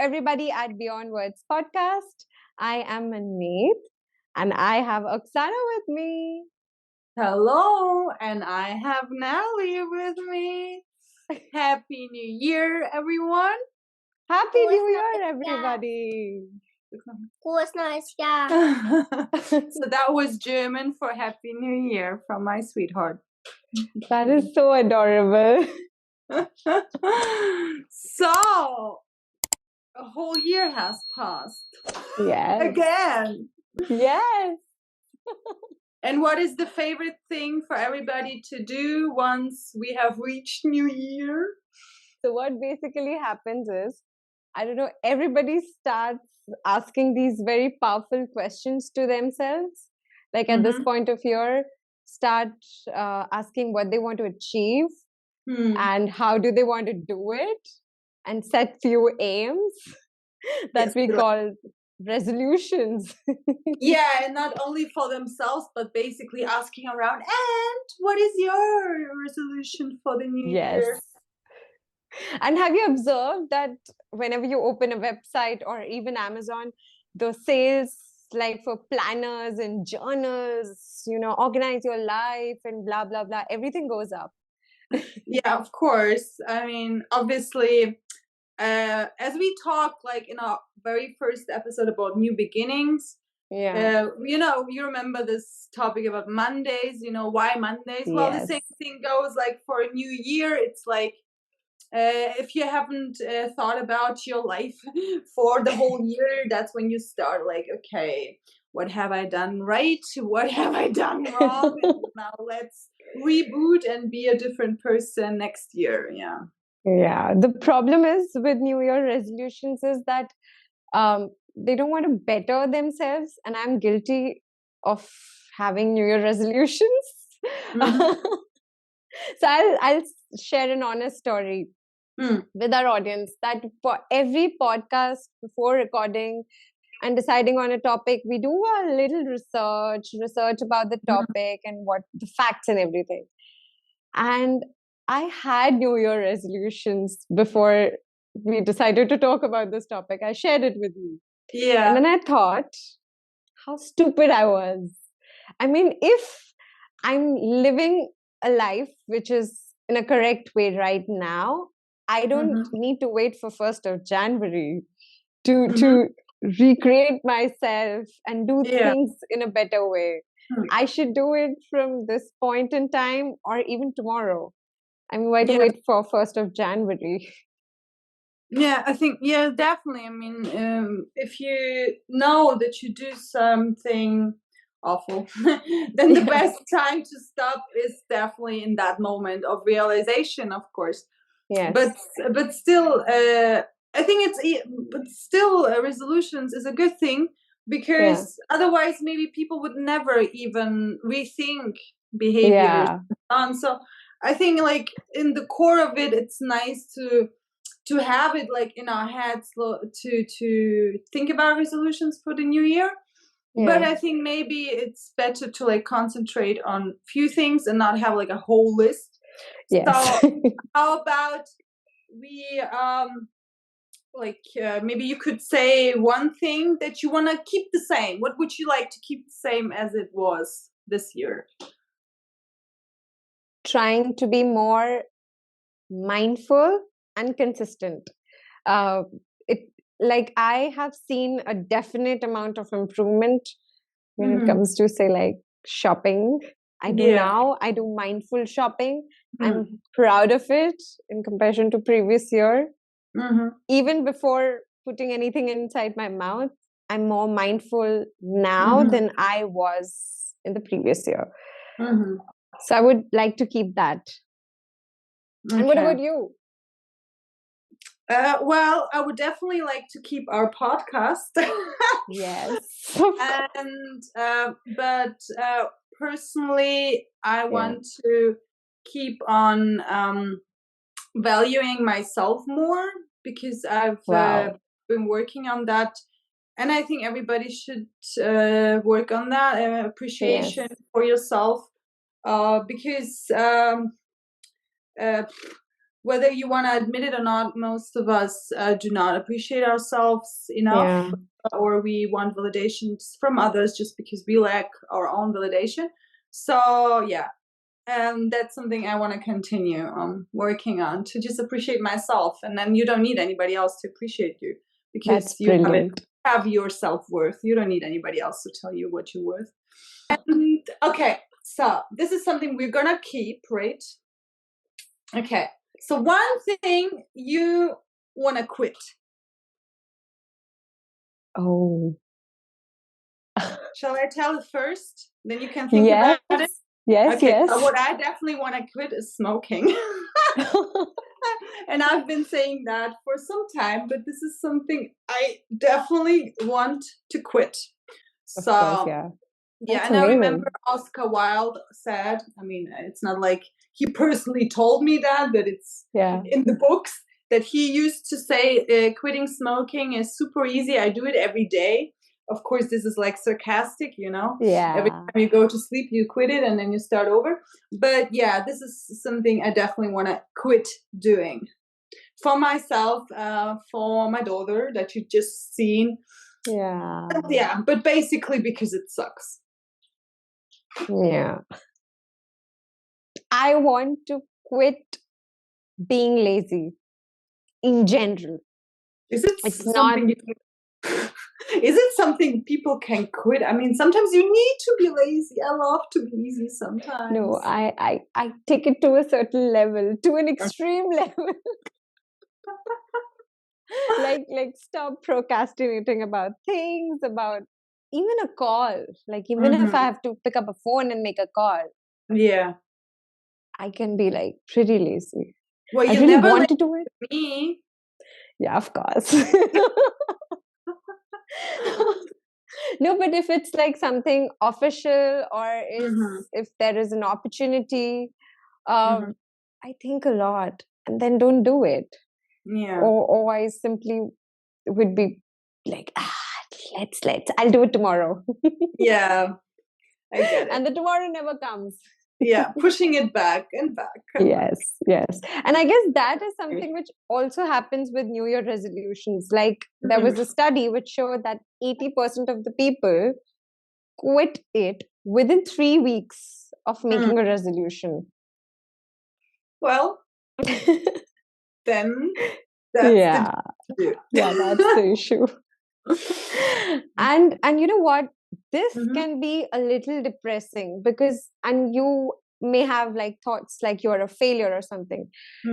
everybody at Beyond Words podcast. I am Manmeet and I have Oksana with me. Hello, and I have Natalie with me. Happy New Year, everyone. Happy New Year, everybody. Frohes neues Jahr. So that was German for Happy New Year from my sweetheart. That is so adorable. So, a whole year has passed. Yes. Again. Yes. And what is the favorite thing for everybody to do once we have reached New Year? So what basically happens is, I don't know, everybody starts asking these very powerful questions to themselves. Like at this point of year, start asking what they want to achieve and how do they want to do it, and set few aims that we call resolutions. Yeah, and not only for themselves, but basically asking around, and what is your resolution for the new year? And have you observed that whenever you open a website or even Amazon, the sales like for planners and journals, organize your life and blah, blah, blah, everything goes up. Yeah, of course. I mean, obviously, as we talked like in our very first episode about new beginnings, you remember this topic about Mondays, why Mondays? Well, the same thing goes like for a new year. It's like, if you haven't thought about your life for the whole year, that's when you start like, okay, what have I done right? What have I done wrong? And now let's reboot and be a different person next year. Yeah. The problem is with New Year resolutions is that they don't want to better themselves, and I'm guilty of having New Year resolutions. So I'll share an honest story with our audience that for every podcast before recording and deciding on a topic, we do a little research about the topic and what the facts and everything. And I had New Year resolutions before we decided to talk about this topic. I shared it with you. Yeah. And then I thought how stupid I was. I mean, if I'm living a life which is in a correct way right now, I don't need to wait for 1st of January to recreate myself and do things in a better way. I should do it from this point in time or even tomorrow. I mean, why do wait for 1st of January? Yeah, I think, definitely. I mean, if you know that you do something awful, then the best time to stop is definitely in that moment of realization, of course. Yes. But still, I think resolutions is a good thing, because otherwise maybe people would never even rethink behavior. So I think like in the core of it, it's nice to have it like in our heads to think about resolutions for the new year. But I think maybe it's better to like concentrate on few things and not have like a whole list. So how about we maybe you could say one thing that you want to keep the same. What would you like to keep the same as it was this year? Trying to be more mindful and consistent. I have seen a definite amount of improvement when it comes to say like shopping. I do mindful shopping. I'm proud of it in comparison to previous year. Even before putting anything inside my mouth, I'm more mindful now than I was in the previous year. So I would like to keep that. And what about you? Well, I would definitely like to keep our podcast. Yes. And but personally, I want to keep on valuing myself more, because I've been working on that, and I think everybody should work on that appreciation for yourself, because whether you want to admit it or not, most of us do not appreciate ourselves enough, or we want validations from others just because we lack our own validation. So yeah, and that's something I want to continue working on, to just appreciate myself. And then you don't need anybody else to appreciate you, because you have your self-worth. You don't need anybody else to tell you what you're worth. And, okay, so this is something we're gonna keep, right? Okay, so one thing you want to quit. Oh. Shall I tell it first? Then you can think about it. Yes, okay. yes. What I definitely want to quit is smoking. And I've been saying that for some time, but this is something I definitely want to quit. Of course, yeah. Yeah, and I remember Oscar Wilde said, I mean, it's not like he personally told me that, but it's in the books, that he used to say, quitting smoking is super easy. I do it every day. Of course, this is like sarcastic, you know? Yeah. Every time you go to sleep, you quit it and then you start over. But yeah, this is something I definitely want to quit doing. For myself, for my daughter that you've just seen. Yeah. Yeah, but basically because it sucks. Yeah. I want to quit being lazy in general. Is it something people can quit? I mean, sometimes you need to be lazy. I love to be easy sometimes. No, I take it to a certain level, to an extreme level. like stop procrastinating about things, about even a call. Like even if I have to pick up a phone and make a call, I can be like pretty lazy. Well, I really want to do it. Me. Yeah, of course. No, but if it's like something official, or if there is an opportunity, I think a lot and then don't do it. Yeah. Or I simply would be like, let's I'll do it tomorrow. Yeah, I get it. And the tomorrow never comes. Yeah, pushing it back and back. Yes. And I guess that is something which also happens with New Year resolutions. Like there was a study which showed that 80% of the people quit it within 3 weeks of making a resolution. Well, then that's that's the issue. And you know what? This can be a little depressing because, and you may have like thoughts like you're a failure or something,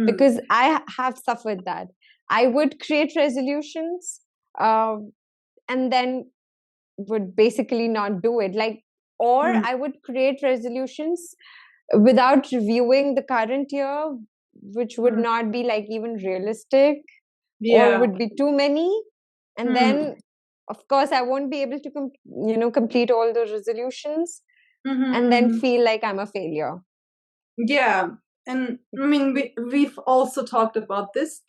because I have suffered that. I would create resolutions and then would basically not do it. Like, or I would create resolutions without reviewing the current year, which would not be like even realistic, or would be too many. And then, of course, I won't be able to, complete all the resolutions and then feel like I'm a failure. Yeah. And I mean, we've also talked about this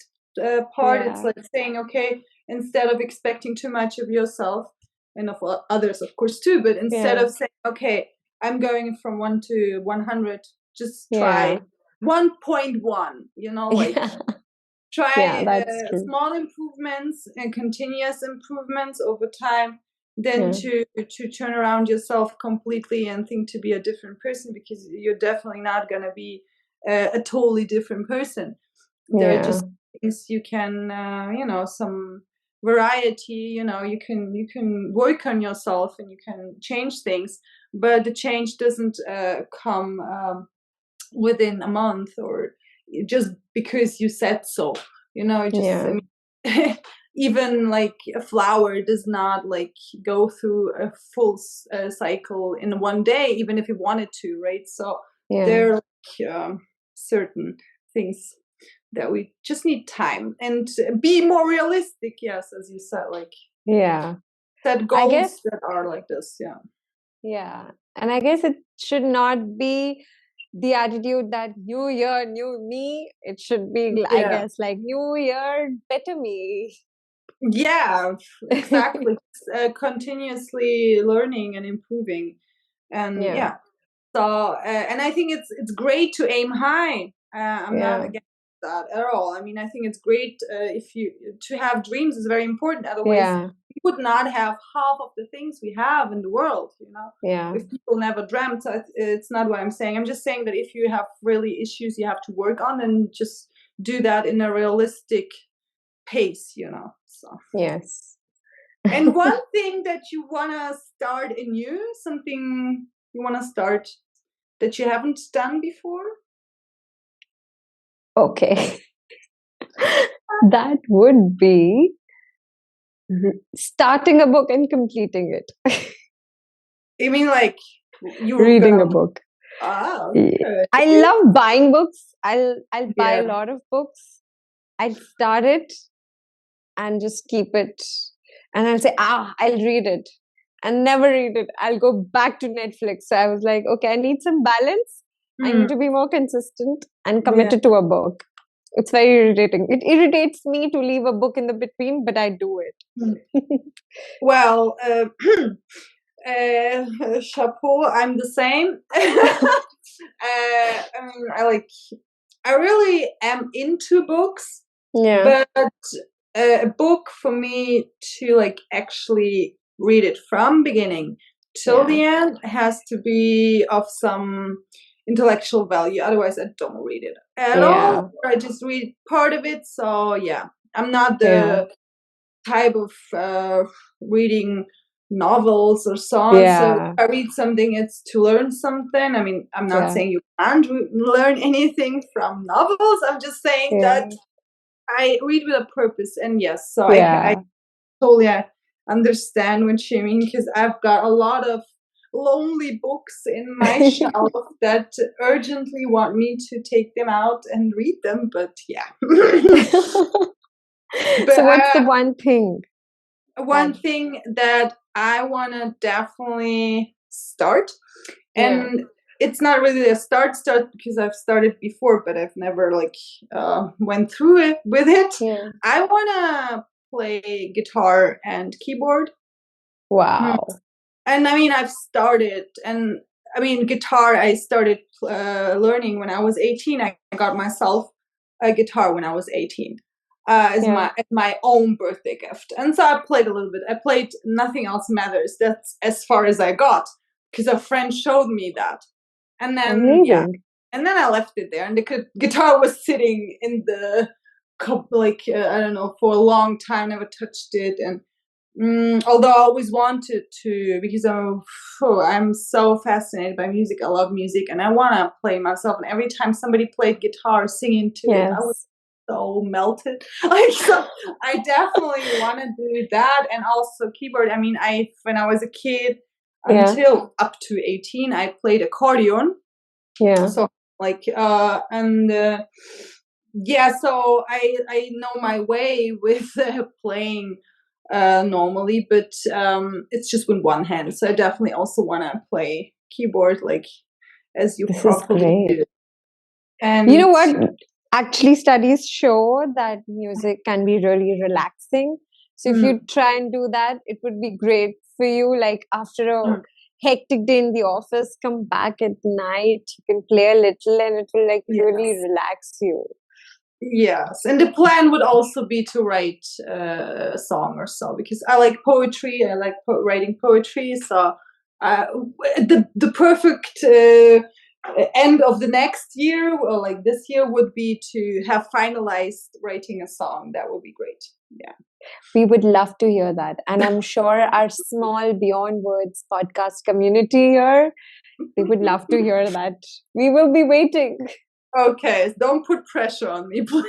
part. It's like saying, okay, instead of expecting too much of yourself and of others, of course, too, but instead of saying, okay, I'm going from 1 to 100, just try 1.1, like try small improvements and continuous improvements over time, then to turn around yourself completely and think to be a different person, because you're definitely not going to be a totally different person. There are just things you can, some variety, you can work on yourself and you can change things, but the change doesn't come within a month or just because you said so. I mean, even like a flower does not like go through a full cycle in one day, even if you wanted to, right? So there are like, certain things that we just need time and be more realistic. Yes, as you said, like set goals that are like this. And I guess it should not be the attitude that new year, new me. It should be, I guess, like new year, better me. Yeah, exactly. Continuously learning and improving, and so and I think it's great to aim high. I'm not against that at all. I mean, I think it's great to have dreams is very important. Otherwise, we would not have half of the things we have in the world, if people never dreamt. It's not what I'm saying. I'm just saying that if you have really issues you have to work on, then just do that in a realistic pace, so yes. And one thing that you want to start anew, something you want to start that you haven't done before? Okay. That would be starting a book and completing it. You mean like you reading a book? Ah, okay. I love buying books. I'll buy a lot of books. I'll start it and just keep it. And I'll say, I'll read it. And never read it. I'll go back to Netflix. So I was like, okay, I need some balance. I need to be more consistent and committed to a book. It's very irritating. It irritates me to leave a book in the between, but I do it. Well, chapeau, I'm the same. I mean, I really am into books. Yeah. But a book for me to actually read it from beginning till the end has to be of some intellectual value. Otherwise, I don't read it at all. I just read part of it. So I'm not the type of reading novels or songs. So if I read something, it's to learn something. I mean, I'm not saying you can't learn anything from novels. I'm just saying that I read with a purpose, and so I totally understand what you mean, because I've got a lot of lonely books in my shelf that urgently want me to take them out and read them, but so what's the one thing? One thing that I want to definitely start, and it's not really a start because I've started before, but I've never went through it with it. I want to play guitar and keyboard. Wow. And I mean, I've started, and I mean, guitar, I started learning when I was 18. I got myself a guitar when I was 18 as my own birthday gift. And so I played a little bit. I played Nothing Else Matters. That's as far as I got, because a friend showed me that. And then, and then I left it there, and the guitar was sitting in the cup, I don't know, for a long time, never touched it. And although I always wanted to, because I'm so fascinated by music. I love music, and I want to play myself. And every time somebody played guitar, singing to it, I was so melted. So I definitely want to do that, and also keyboard. I mean, when I was a kid, until up to 18, I played accordion. So so I know my way with playing normally, but it's just with one hand. So I definitely also want to play keyboard, as you probably do. And you know what? Actually, studies show that music can be really relaxing. So if you try and do that, it would be great for you. After a hectic day in the office, come back at night, you can play a little, and it will really relax you. Yes, and the plan would also be to write a song or so, because I like poetry. I like writing poetry. So the perfect end of the next year, or this year, would be to have finalized writing a song. That would be great. Yeah, we would love to hear that, and I'm sure our small Beyond Words podcast community here, they would love to hear that. We will be waiting. Okay, don't put pressure on me, please.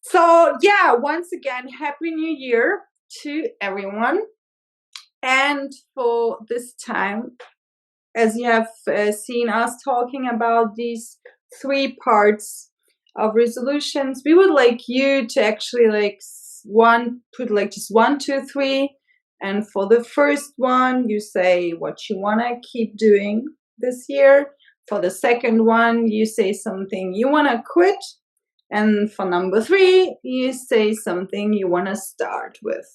So once again, Happy New Year to everyone. And for this time, as you have seen us talking about these 3 parts of resolutions, we would like you to actually put just 1, 2, 3. And for the first one, you say what you want to keep doing this year. For the second one, you say something you want to quit. And for number 3, you say something you want to start with.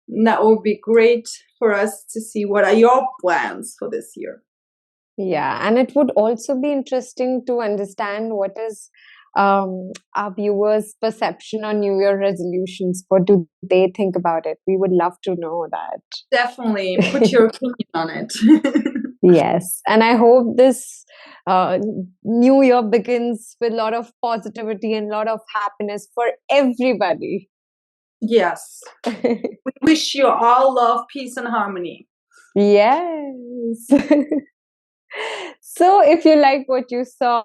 And that would be great for us to see what are your plans for this year. Yeah, and it would also be interesting to understand what is our viewers' perception on New Year resolutions. What do they think about it? We would love to know that. Definitely put your opinion on it. Yes, and I hope this New Year begins with a lot of positivity and a lot of happiness for everybody. Yes. We wish you all love, peace, and harmony. Yes. So if you like what you saw,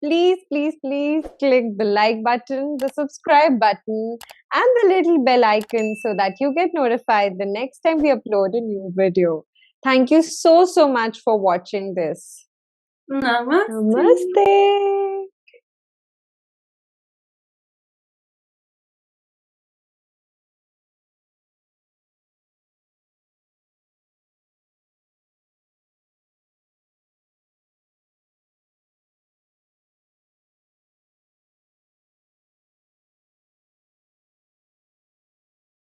please, please, please click the like button, the subscribe button, and the little bell icon so that you get notified the next time we upload a new video. Thank you so, so much for watching this. Namaste. Namaste.